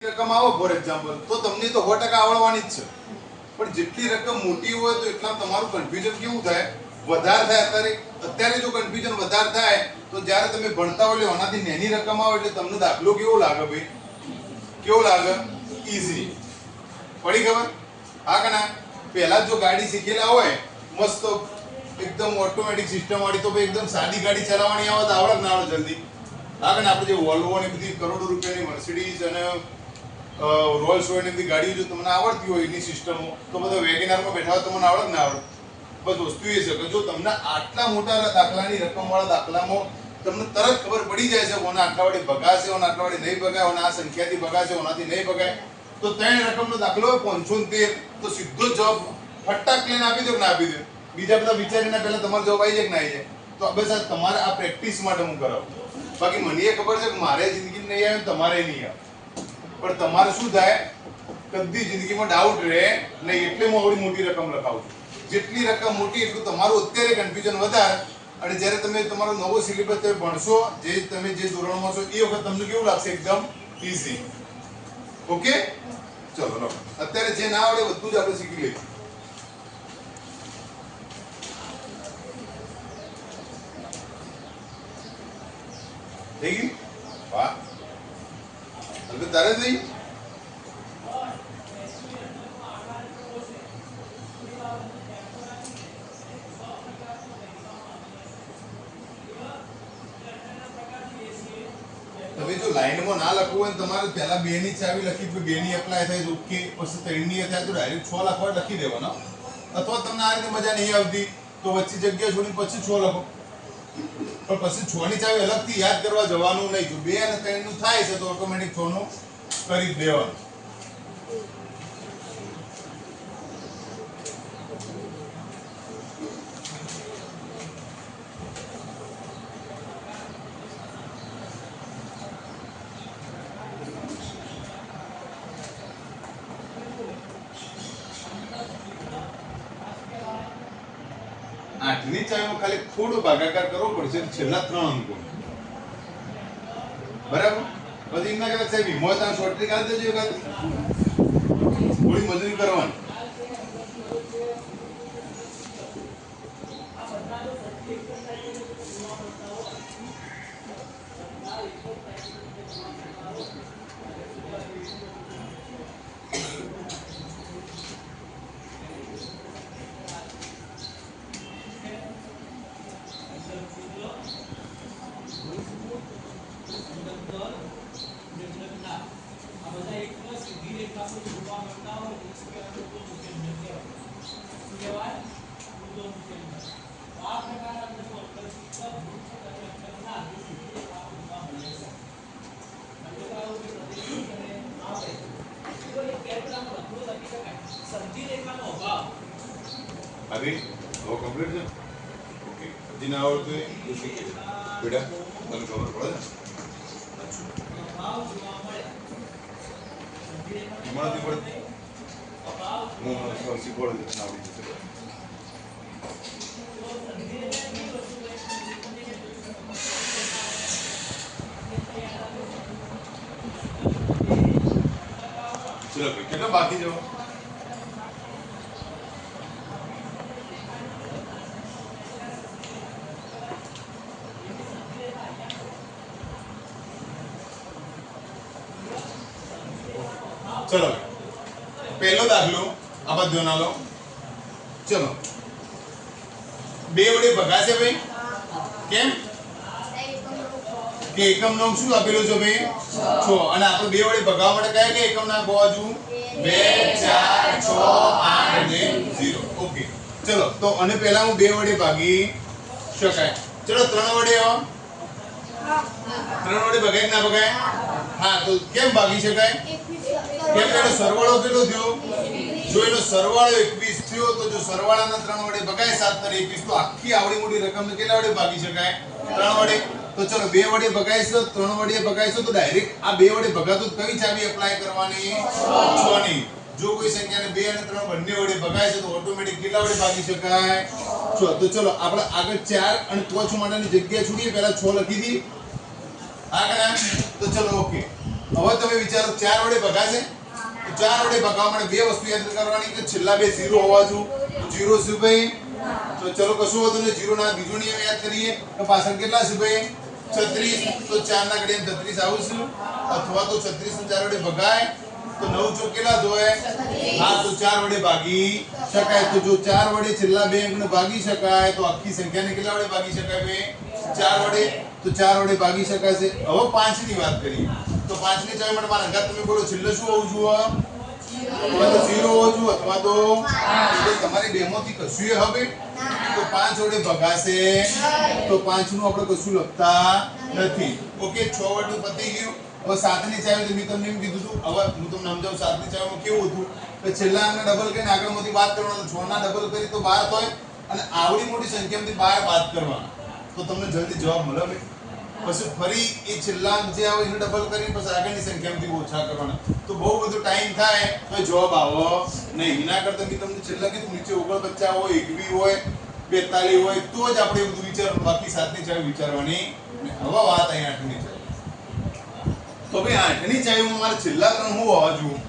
રકમ આવો for example તો તમને તો 100% આવડવાની જ છે, પણ જેટલી રકમ મોટી હોય તો એટલા તમારું કન્ફ્યુઝન કેવું થાય, વધારે થાય. અત્યારે જો કન્ફ્યુઝન વધારે થાય તો જ્યારે તમે ભણતા હોય એનાથી નાની રકમ આવે એટલે તમને દાખલો કેવો લાગે ભાઈ, કેવો લાગે, ઈઝી. પડી ખબર? હા કે ના? પહેલા જો ગાડી શીખેલા હોય મસ્ત એકદમ ઓટોમેટિક સિસ્ટમ વાળી તો ભાઈ એકદમ સાદી ગાડી ચલાવવાની આવે તો આવડે ના આવડે જલ્દી. હા કે ના? આપણે જે વોલ્વો ને બધી કરોડો રૂપિયાની મર્સિડીઝ અને રોલ્સ રોયસ ની બધી ગાડીઓ જો તમને આવડતી હોય એની સિસ્ટમો તો બધા વેગેનારમાં બેઠા હોય તમને આવડે ના આવડે? બસ વસ્તુ એ છે કે જો તમને આટલા મોટા દાખલાની રકમવાળા દાખલામાં તમને તરત ખબર પડી જાય છે ઓના આટલા વાળી ભગાશે, ઓના આટલા વાળી નહીં ભગાય, ઓના આ સંખ્યાથી ભગાશે, ઓનાથી નહીં ભગાય. તો 3 રકમનો દાખલો હોય 513 તો સીધો જવાબ ફટાક લઈને આપી દો કે ના આપી દો? બીજા બધા વિચારીને પહેલા તમારો જવાબ આવી જાય કે ના આવી જાય? તો બસ આ તમારે આ પ્રેક્ટિસ માટે હું કરાવું. બાકી મને એ ખબર છે કે મારે જિંદગીમાં નહીં આવે તમારે નહીં આવે, પણ તમારે શું થાય, કદી જિંદગીમાં ડાઉટ રહે નહીં એટલે હું આવડી મોટી રકમ લખાવું છું. જેટલી રકમ મોટી એટલું તમારું અત્યારે કન્ફ્યુઝન વધારે, અને જ્યારે તમે તમારો નવો સિલેબસ તમે ભણશો, તમે જે ધોરણમાં છો એ વખત તમને કેવું લાગશે, એકદમ ઈઝી. ઓકે, ચલો અત્યારે જે ના આવડે બધું જ આપણે શીખી લઈએ. થઈ ગયું? વાહ, હવે તારે થઈ. તમે જો લાઈનમાં ના લખવું હોય તમારે પહેલા 2 ની ચાવી લખી, 2 ની એપ્લાય થાય ઓકે, પછી 3 ની થાય તો ડાયરેક્ટ 6 લખવા લખી દેવાનો. અથવા તમને આ રીતે મજા નહીં આવતી તો વચ્ચે જગ્યા છોડી પછી 6 લખો, પણ પછી 6 ની ચાવી અલગથી યાદ કરવા જવાનું નહીં. જો 2 અને 3 નું થાય છે તો ઓટોમેટિક 6 નું કરી દેવાનું. આઠની ચાવીમાં ખાલી થોડો ભાગાકાર કરવો પડશે છેલ્લા 3 અંકો, બરાબર? પછી એમ ના કહેવાય સાહેબ હિંમત આ શોર્ટ ટ્રીક આવી દેજો, થોડી મજૂરી કરવાની. આવી હવે કમ્પ્લીટ છે. ઓકે, હજી ના આવડતું હોય તો શીખી બેટા, તને ખબર પડે ને એમાંથી પડે હું શીખવાડું છું, આવડી જશે. ચલો ભાઈ, કેટલો બાકી જવા? ચલો પહેલો દાખલો આ બધો ના લો. ચલો 2 વડે ભગાશે ભાઈ, કેમ કે એકમ નો શું આપેલું છે ભાઈ 6, અને આપણે 2 વડે ભગાવવા માટે કયા કયા એકમ નાખવા બાજુ 2 4 6 8 અને 0. ઓકે, ચલો તો અને પહેલા હું 2 વડે ભાગી શકાય. ચલો 3 વડે આવો, 3 વડે ભગાય કે ના ભગાય? હા, તો કેમ ભાગી શકાય? કેમ એનો સરવાળો કેટલો થયો? જો એનો સરવાળો 21 થયો તો જો સરવાળાના 3 વડે ભગાય 7 ને 21 તો આખી આવડી મોટી રકમને કેટલા વડે ભાગી શકાય? 3 વડે. તો ચલો 2 વડે ભગાઈશો, 3 વડે ભગાઈશો તો ડાયરેક્ટ આ 2 વડે ભગાતો કઈ ચાવી એપ્લાય કરવાની? 6 ની. જો કોઈ સંખ્યાને 2 અને 3 બંને વડે ભગાય છે તો ઓટોમેટિક કેટલા વડે ભાગી શકાય? 6. તો ચલો આપણે આગળ 4 અને 5 માટેની જગ્યા છોડીએ, પહેલા 6 લખી દી. હા કે ના? તો ચલો ઓકે, હવે તમે વિચારો 4 વડે ભગાશે તો 4 વડે ભગાવવા માટે બે વસ્તુ યાદ કરવાની કે છેલ્લા બે 0 હોવા જોઈએ તો 0 શું ભાઈ તો ચલો કશું વધુ નહીં 0 ના બીજો નિયમ યાદ કરીએ તો પાછળ કેટલા છે ભાઈ 36 તો 4 ના ઘડિયા 36 આવશે અથવા તો 36 ને 4 વડે ભગાય તો 9 ચોક કેટલા થાય હા તો 4 વડે ભાગી શકાય તો જો 4 વડે છેલ્લા બે અંકને ભાગી શકાય તો આખી સંખ્યાને કેટલા વડે ભાગી શકાય ભાઈ 4 વડે તો 4 વડે ભાગી શકાય છે હવે 5 ની વાત કરીએ તો 5 ની ચાવી માટે મારા અંગાત તમે બોલો છેલ્લે શું હોવું જોઈએ તો 0 હોવું જોઈએ અથવા તો તમારી બેમાંથી કશું હવે તો 5 વડે ભગાશે તો 5 નું આપણે કશું લખતા નથી ઓકે 6 વડે પતી ગયું હવે 7 ની ચાવી તો મેં તમને એમ કીધું હતું હવે હું તમને સમજાવું 7 ની ચાવીમાં કેવું હતું કે છેલ્લા અંકને ડબલ કરીને આગળમાંથી બાદ કરવાનો 6 ના ડબલ કરી તો 12 થાય અને આવડી મોટી સંખ્યામાંથી 12 બાદ કરવાના તો તમને જલ્દી જવાબ મળે ભાઈ પછી ફરી એ છેલ્લા અંક જે આવે એને ડબલ કરીને પછી આગળની સંખ્યામાંથી ઓછા કરવાના તો બહુ બધો ટાઈમ થાય તો જવાબ આવો નહીં એના કરતા મેં તમને છેલ્લા કીધું નીચે 49 હોય 21 હોય 42 હોય તો જ આપણે બધું વિચારવાનું બાકી 7 ની ચાવી વિચારવાની હવે વાત અહીં 8 ની ચાવી તો ભાઈ 8 ની ચાવીમાં મારે છેલ્લા ત્રણ હું હોવા જોઈએ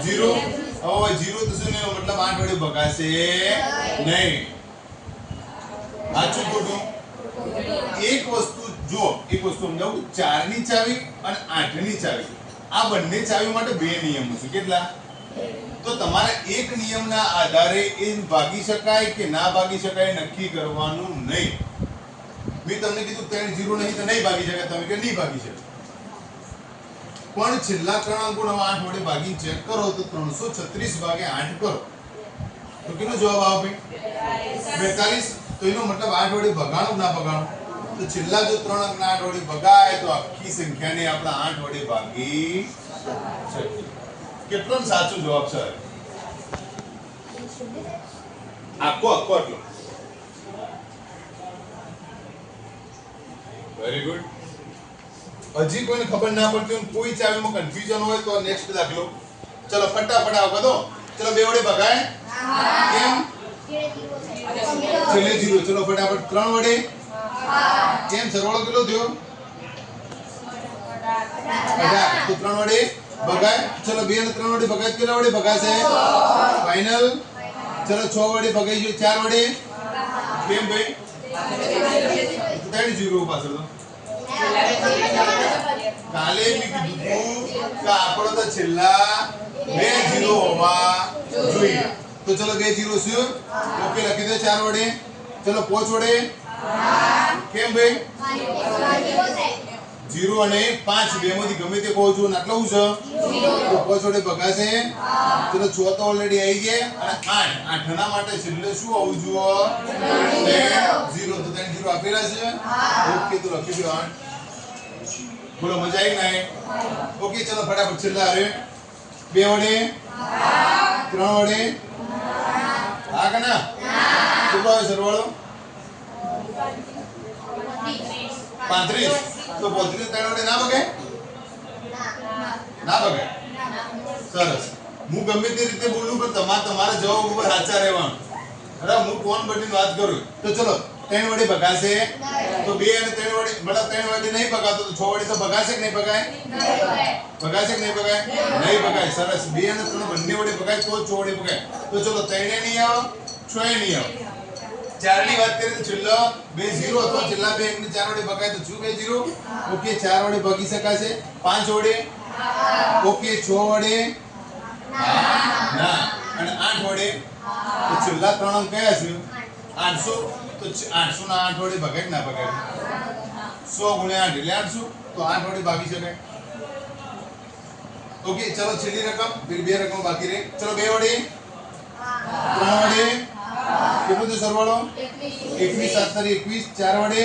0 હવે 0 તો શું નહીં મતલબ 8 વડે ભગાશે નહીં સાચું ખોટું એક વસ્તુ જો એક વસ્તુ સમજાવું 4 ની ચાવી અને 8 ની ચાવી આ બંને ચાવી માટે બે નિયમો છે કેટલા તો તમારે એક નિયમના આધારે એ ભાગી શકાય કે ના ભાગી શકાય નક્કી કરવાનું નહીં મેં તમને કીધું 3 0 નહીં તો નહીં ભાગી શકાય તમે કે નહીં ભાગી શકાય પણ છેલ્લા ત્રણ અંકોનો 8 વડે ભાગી ચેક કરો તો 336 ભાગે 8 કરો તો કેટલો જવાબ આવે 42 તો એનો મતલબ 8 વડે ભગાણું ના ભગાણું તો છેલ્લા જો 3 અંકના 8 વડે ભગાય તો આખી સંખ્યાને આપણે 8 વડે ભાગી શકીએ કેટલો સાચો જવાબ છે આખો આટલો વેરી ગુડ હજી કોઈને ખબર ના પડતી હોય કોઈ ચાવીમાં કન્ફ્યુઝન હોય તો નેક્સ્ટ દાખલો ચલો ફટાફટ આવો બધો ચલો બે વડે ભગાય કેમ છેલ્લે 0 ચલો ફટાફટ 3 વડે કેમ સરવાળો કેટલો થયો 18 તો 3 વડે ભગાય ચલો 2 અને 3 વડે ભગાય કેટલા વડે ભગાશે ફાઇનલ ચલો 6 વડે ભગાઈ ગયો 4 વડે કેમ ભાઈ 3 0 પાછળ કાલે મેં કીધું કે આપણો તો છેલ્લા બે 0 હોવા જોઈએ તો ચલો બે 0 શું ઓકે લખી દે 4 વડે ચલો 5 વડે કેમ ભાઈ 0 અને 5 બેમાંથી ગમે તે કહો છો ને આટલું છે તો 5 વડે ભગાશે ચલો 6 તો ઓલરેડી આવી ગયા અને 8 ના માટે છેલ્લે શું આવવું જોઈએ 0 તો 3 0 આપેલા છે ઓકે તો લખી દો 8 બોલો મજા આવી ના ઓકે ચલો ફટાફટ છેલ્લા હવે 2 વડે 3 વડે હા કે ના કેટલો આવે સરવાળો 35 તો 35 3 વડે ના ભગાય ના ભગાય સરસ હું ગમે તે રીતે બોલું પણ તમારા જવાબ ઉપર સાચા રહેવાનું બરાબર હું કોણ બટીને વાત કરું તો ચલો 3 વડે ભગાશે તો 2 અને 3 વડે મતલબ 3 વડે નહીં ભગાતો તો 6 વડે તો ભગાશે કે નહીં ભગાય ભગાશે કે નહીં ભગાય નહીં ભગાય સરસ 2 અને 3 બંને વડે ભગાય તો 6 વડે ભગાય તો ચલો 3 એ નહીં આવો 6 એ નહીં આવો 4 ની વાત કરીએ તો છેલ્લો 2 0 અથવા છેલ્લા બે અંકને 4 વડે ભગાય તો શું 2 0 ઓકે 4 વડે ભાગી શકાશે 5 વડે ઓકે 6 વડે ના અને 8 વડે તો છેલ્લા ત્રણ અંક કયા છે 800 તો 800 ના 8 વડે ભગાય ના ભગાય 100 ગુણ્યા 8 એટલે 800 તો 8 વડે ભાગી શકાય ઓકે ચલો છેલ્લી રકમ ફિર બે રકમ બાકી રહી ચલો 2 વડે 3 વડે કેટલો છે સરવાળો 21 7 21 4 વડે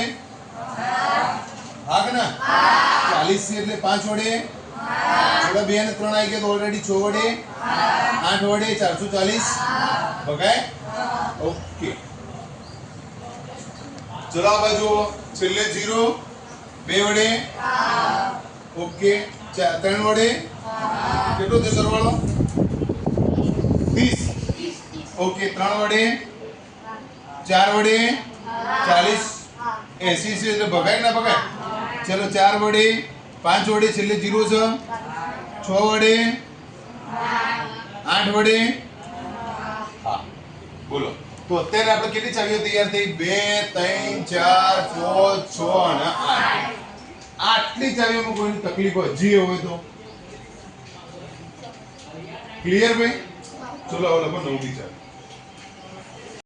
હા કે ના 40 છે એટલે 5 વડે ચલો 2 અને 3 આવી ગયા તો ઓલરેડી 6 વડે 8 વડે 440 ભગાય ઓકે ચલો આ બાજુ છેલ્લે 0 2 વડે ઓકે 3 વડે કેટલો છે સરવાળો 30 ઓકે 3 વડે 4 વડે 40 80 છે એટલે ભગાય ના ભગાય ચલો 4 વડે 5 વડે છેલ્લે 0 છે, 6 વડે, 8 વડે, હા બોલો. તો અત્યારે આપણે કેટલી ચાવીઓ તૈયાર થઈ? 2 3 4 5 6 અને 8. આટલી ચાવીઓમાં કોઈની તકલીફ હજી હોય તો ક્લિયર ભાઈ? ચલો હવે લખો 9મી ચાવી.